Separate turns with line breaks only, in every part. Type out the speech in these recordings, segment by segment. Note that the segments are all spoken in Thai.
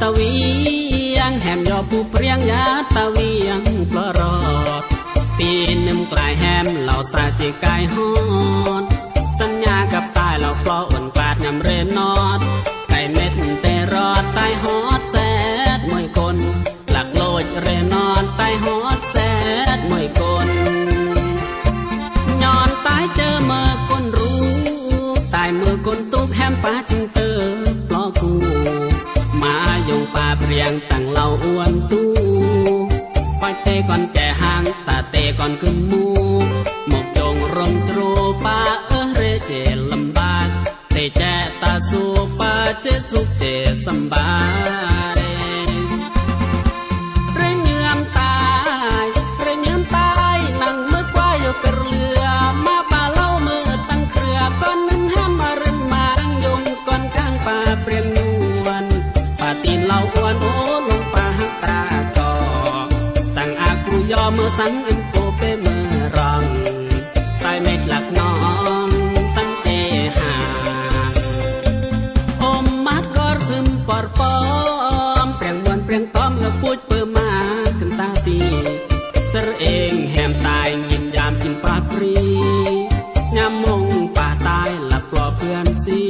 ตะเวียงแหมยอผู้เปรียงยาตะเวียงปลอรอดปีนึงกลายแหมเหล่าสาจิกายฮอดสัญญากับตายเราปลออ่อนปาดยำเรนนอดไก่เม็ดแต่รอดตายฮอดแสดมวยคนหลักโลดเรนอดตายฮอดแสดมวยคนย้อนตายเจอเมื่อคนรู้ตายเมื่อคนตุกแหมป้าจึงเติบปลอกูมายงป่าเปรียงตั้งเหล่าอ้วนตู้ไปเตะก่อนแก่หางตาเตะก่อนขึ้นมูหมกจงรมตรูป่าเรเจลำบากเตะแจตาสูป่าเจสุกเจสบายเรเงื่อมตายเรเงื่อมตายนั่งมือกว่าอยู่กระเรือมาป่าเล่ามือตั้งเครือก้อนนึงห้ามมาเรินมาดังยงก่อนข้างป่าเปรียงนวลป่าตีนเหล่าอ้วนโอ้ลงป่าหักตาต่อสั่งอากูยอมือสั่งอันโกเปมือรังตายเม็ดหลักน้องสังเจหาอมมัดกอรซึมปอดปอมเปรียงวันเปรียงต้อมแล้วพูดเปิดมาขึ้นตาตีเสรเองแหมตายยินยามกินปลาปรียามมงป่าตายหลับปลอเพื่อนสี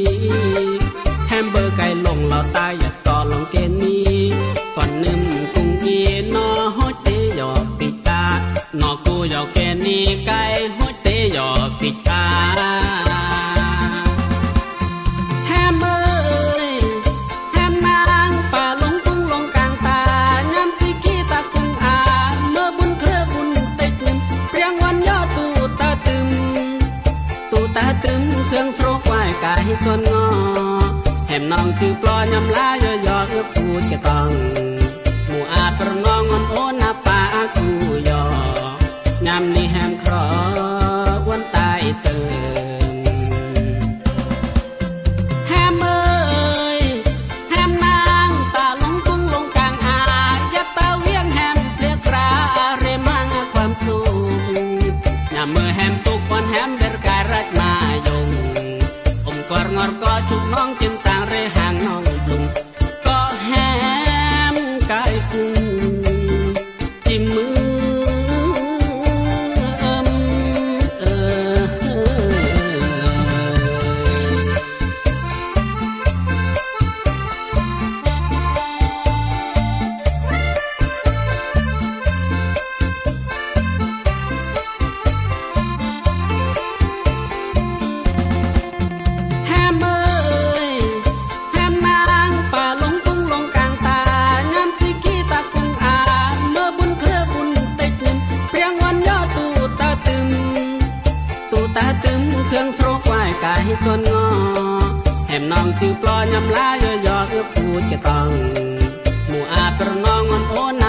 แฮมเบอร์ไก่ลงเราตายอยากต่อลงเกณฑ์นี้ก่อนนึ่มกุ้งยีนอฮดเตยอปิตานอกูยอเกณฑ์นี้ไก่ฮดเตยอปิตาแฮมเบอร์แฮมนางป่าลงกุ้งลงกลางตายามสิกีตากุ้งอาเมื่อบุญเครือบุญเต็กลืมเปรียงวันยอตูตาตึมตูตาตึมเครื่องโสรควายกายส่วนงอแหมน้องถือปลอยำลายอยอพูดกะต้องหมู่อาประนองอนโอนาป่ากูยอยำนี้แหมครอวันตายเติมแฮมเอ้ยแฮมนางตาลงกุ้งลงกลางอายัดตาเวียงแฮมเปลียกราเรมังความสุขยำมือแฮมตุกวันแฮมเบรกายรัดมายงอมกอรงอร์ก็ชุกน้องจินตางเรหางน้องปลุงก็แฮมกายกุ้งจิ้มมือตาตึมเครื่องโสรควายกายส่วนงอแหมน้องถือปลอยำลายอยอพูดกะต้องหมู่อาประนองอนโอน